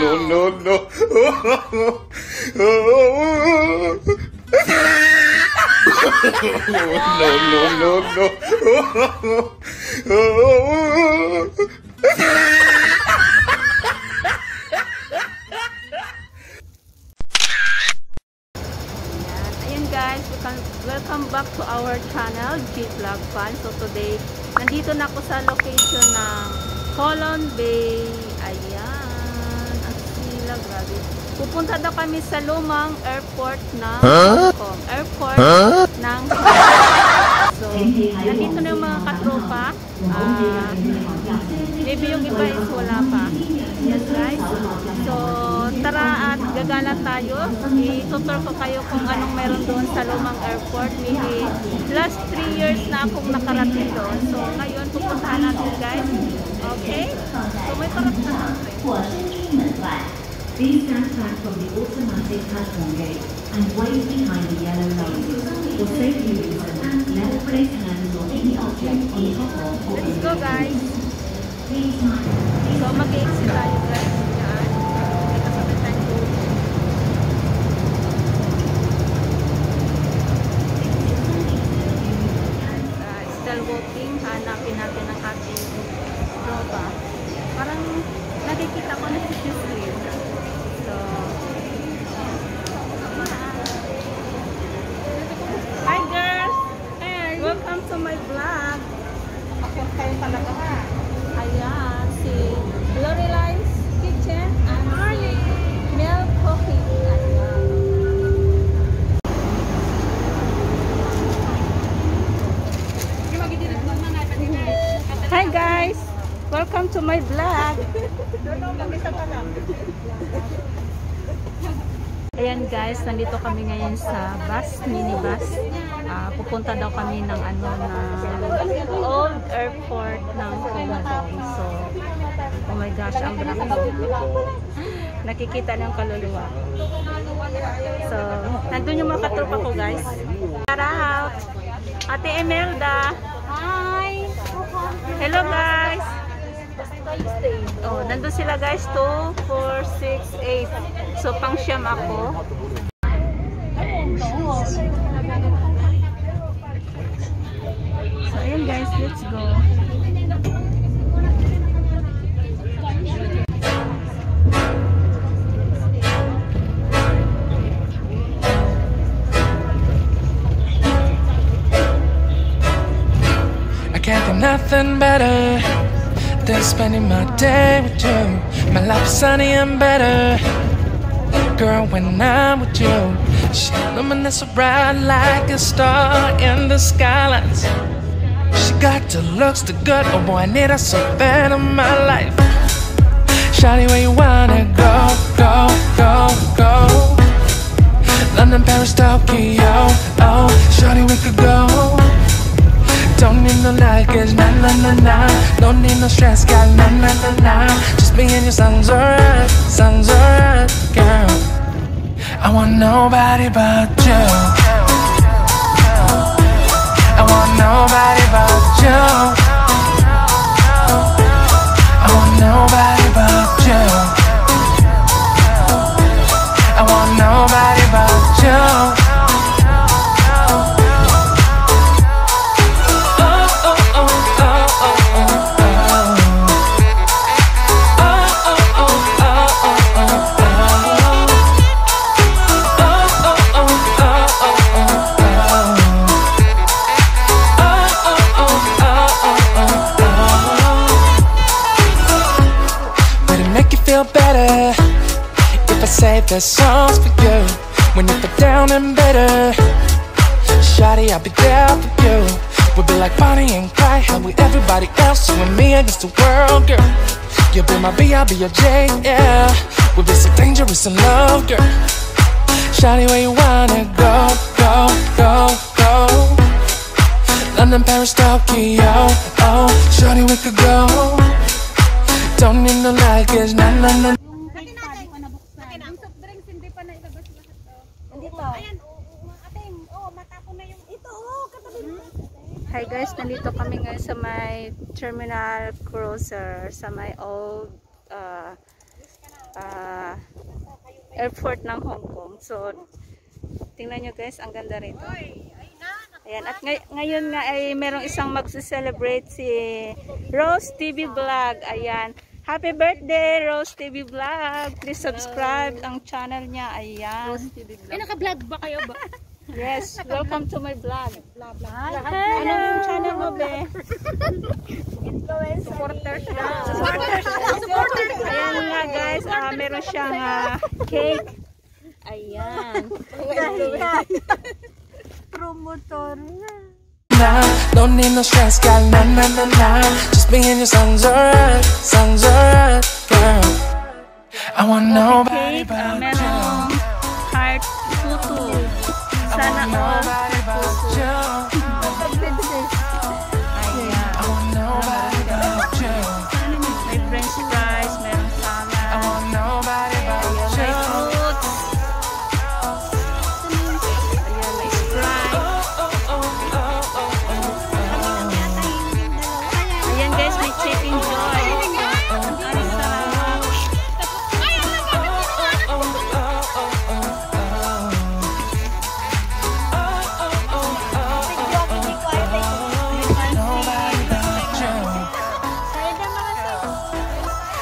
Guys, welcome back to our channel, G Vlog Fun. So today, nandito na ako sa location ng Colon Bay. Ayan, ang sila, grabe. Pupunta daw kami sa lumang airport ng Hong Kong. Ng So, nandito na yung mga katropa. Maybe yung iba is wala pa. Yes guys. So, tara at gagala tayo. I-tutor ko kayo kung anong meron doon sa lumang airport. Maybe last 3 years na akong nakarating doon. So, ngayon pupuntahan natin guys. Okay? So, may parating na natin. Please stand back from the automatic platform gate and wait behind the yellow line. For safety reasons, never place hands on any object on top of or Let's go guys. Please mind. So, mag-exit tayo guys. Yan. May kasabay tayo. Still walking. Hanapin natin ang ating tropa. Parang nakikita ko na si Justin. So, hi girls! Hey! Welcome to my vlog. Ako kayo talaga ha. Ayan, si Lorelai's Kitchen and si Mel Coffee. Ayan. Hi guys! Welcome to my vlog. Ayan guys, nandito kami ngayon sa minibus. Pupunta daw kami ng old airport ng Hong Kong. So, oh my gosh, ang brako. Nakikita ng kaluluwa. So, nandun yung mga katropa ko guys. Shout out! Ate Imelda! Hi! Hello guys! Oh, nandun sila guys, 2, 4, 6, 8. So, pang siyam ako. So, ayun guys, let's go. I can't think nothing better than spending my day with you. My life is sunny and better, girl, when I'm with you. She luminous so bright like a star in the skylines. She got the looks, the good, oh boy, I need her so bad in my life. Shawty, where you wanna go, go, go, go? London, Paris, Tokyo, oh, shawty, we could go. Don't need no luggage, nah, nah, nah, nah. Don't need no stress, girl, nah, nah, nah, nah. Just me and your sounds alright, girl. I want nobody but you. I want nobody but you. I want nobody but you. I want nobody but you. Better if I save the songs for you when you feel down and bitter. Shawty, I'll be there for you. We'll be like Bonnie and Clyde, how with everybody else, you and me against the world, girl. You'll be my B, I'll be your J, yeah. We'll be so dangerous in love, girl. Shawty, where you wanna go, go, go, go? London, Paris, Tokyo, oh, shawty, we could go. Don't need no luggage, nah, nah, nah. Ang soft drinks hindi pa na ilabas lahat to. Nandito. Ayan, ate, matapon na yung ito, katabi mo. Hi guys, nandito kami ngayon sa may terminal cruiser, sa may old airport ng Hong Kong. So, tingnan nyo guys, ang ganda rito. Ayan, at ngayon nga ay merong isang mag-celebrate si Rose TV Vlog. Ayan. Happy birthday, Rose TV Vlog. Please subscribe ang channel niya. Ayan. Rose TV Vlog. Naka-vlog ba kayo ba? Yes, welcome to my vlog. Ano yung channel mo, be? Supporters na. Supporters. Ayan nga guys, meron siyang cake. Ayan. Promotor na. Nah, don't need no stress, girl, nah, nah, nah, nah. Just be in your songs alright, girl. I want nobody Cake, but you. merong heart tutu. Sana all heart tutu. Ayan. I want nobody but you. May french fries, merong I salad. want nobody but Ayan, may you. fruits. Ayan, may Sprite. Ayan guys, may chicken joy. Ang sarap. Nobody but you.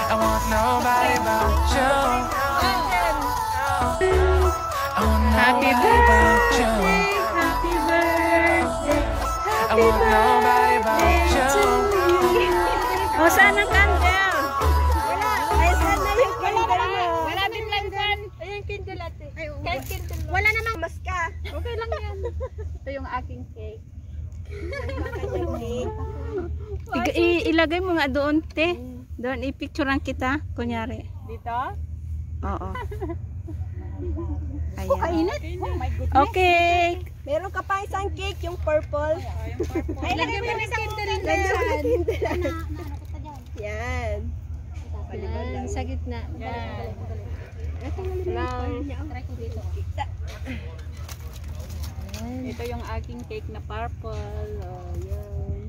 I want nobody but you. I want Happy nobody but you. Happy birthday. I want nobody but you. O, saan ang candle? Ay, saan na yung candle mo? Wala din lang dyan. Ayun, candle ate. Kahit candle. Wala namang maska. Okay lang yan. Ito yung aking cake. Cake. Ilagay mo nga doon, te. Doon, i-picturean kita. Kunyari. Dito? Oo. Oh, Ayan. kainit. Oh my goodness. Okay. Meron ka pa isang cake, yung purple. Ay, lagyan mo ng candle dyan. Yan. Yan, sa gitna. Yan. Ito yung aking cake na purple. Oh, yan.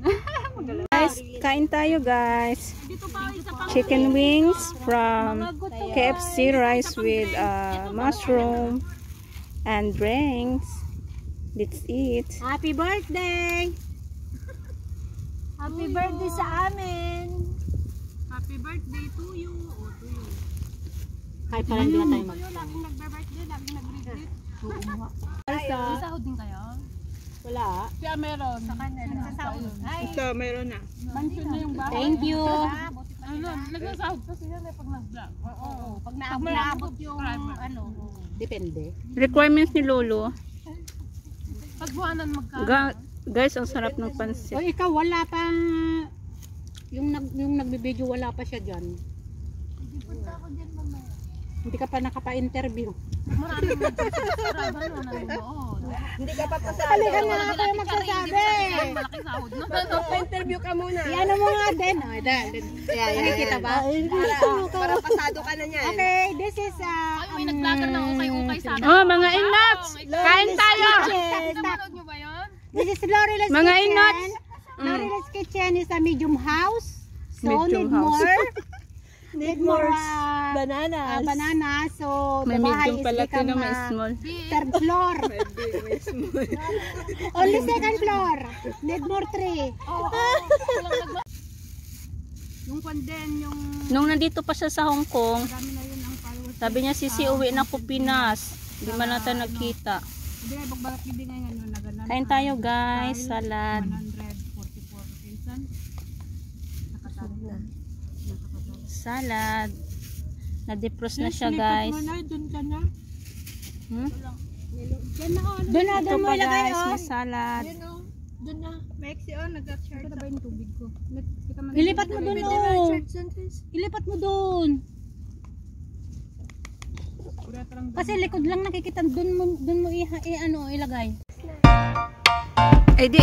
Guys, kain tayo guys. Chicken wings from KFC, rice with mushroom and drinks. Let's eat. Happy birthday! Happy birthday sa amin! Happy birthday to you. Kahit parang hindi na tayo mag... Laging nagbe-birthday, laging nag-greet. Sahod din kayo? Wala. Kaya meron. Sa kanila. Ito, meron na. Mansion na yung bahay. Thank you! Ano, nagsasahod kasi yan pag nag-vlog. Oo. Pag naabot yung ano. Depende. Requirements ni Lolo. Pagbuhanan magkano? Guys, ang sarap ng pansit. O ikaw wala pa yung nagbibideo wala pa siya diyan. Hindi ka pa nakapa-interview. Maraming mag-subscribe, ano, nanonood. Hindi ka pa pasado. Halika na ako yung magsasabi. Malaking sahod na. Pa-interview ka muna. Ano mo nga din. Nakikita ba? Para pasado ka na niyan. Okay, this is Ay, may nag-vlogger na ukay-ukay sa amin. Oh, mga inats! Kain tayo! Napanood nyo ba yun? This is Lorila's Mga Kitchen. inats! Lorila's Kitchen is a medium house. So Medium need house. more. Need more bananas. Bananas. So May the bahay medium is pala become ito, may small. third floor. Only second floor. Need more three. Yung kwan yung... Nung nandito pa siya sa Hong Kong, sabi niya, Sisi, uwi na ko Pinas. Hindi man natin nagkita. Kain tayo guys, salad. Salad. Na-defrost na siya guys. Hmm? Doon na, Ito doon mo pa ilagay guys, oh. may salad. Doon na. Maxi, nag-share na ba yung tubig ko? Ilipat mo doon oh. Ilipat mo doon. Kasi likod lang nakikita doon mo ilagay. Ay di.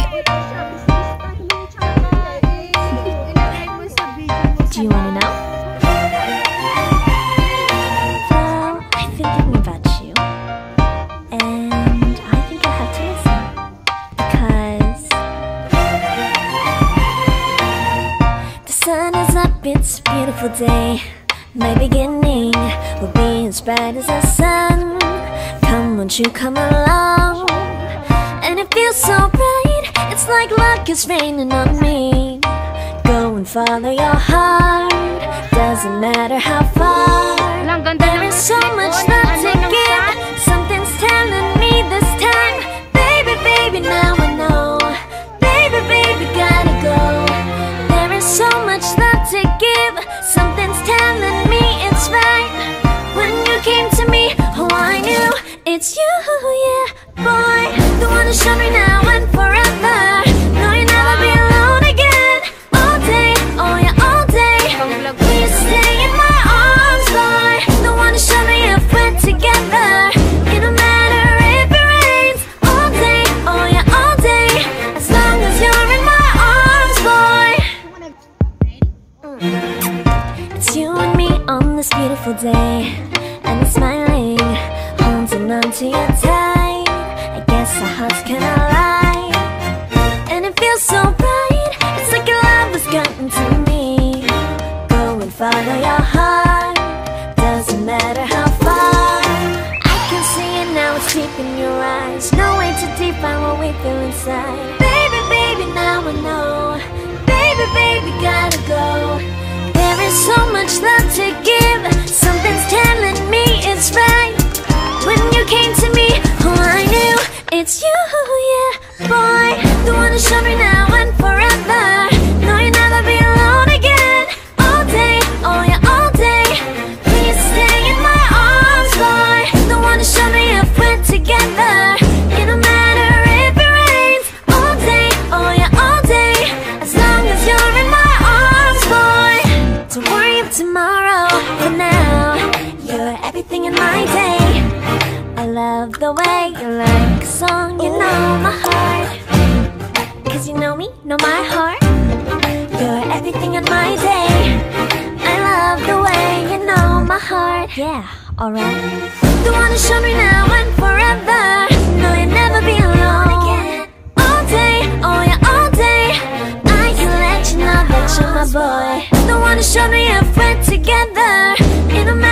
Do you want to know? Well, I've been thinking about you. And I think you'll have to listen. Because the sun is up, it's a beautiful day. My beginning bright as the sun. Come, won't you come along? And it feels so bright, it's like luck is raining on me. Go and follow your heart, doesn't matter how far. There is so much love to give, something's telling me this time. Baby, baby, now I know. Baby, baby, gotta go. There is so much love to give, something's telling me it's right. When you came to me, oh I knew it's you, yeah, boy. The one who showed me now and forever. No, you'll never be alone again. All day, oh yeah, all day. Please stay in my arms, boy. The one who showed me if we're together. It don't matter if it rains. All day, oh yeah, all day. As long as you're in my arms, boy. It's you and me on this beautiful day, and it's smiling, holding on to you tight. I guess our hearts cannot lie, and it feels so bright. It's like your love has gotten to me. Go and follow your heart, doesn't matter how far. I can see it now, it's deep in your eyes. No way to define what we feel inside. Baby, baby, now I know. Baby, baby, gotta go. There is so much love to give, something's telling me it's right. When you came to me, oh I knew it's you, yeah, boy. The one who showed me now and forever. No, you'll never be alone again. All day, oh yeah, all day. Please stay in my arms, boy. The one who showed me if we're together. It don't matter if it rains. All day, oh yeah, all day. As long as you're in my arms, boy. Don't worry about tomorrow, for now you're everything in my day. I love the way you like a song, you know my heart. Cause you know me, know my heart. You're everything in my day. I love the way you know my heart. Yeah, alright. The one who showed me now and forever. No, you'll never be alone again. All day, oh yeah, all day. I can let you know that you're my boy. The one who showed me if we're together. It don't matter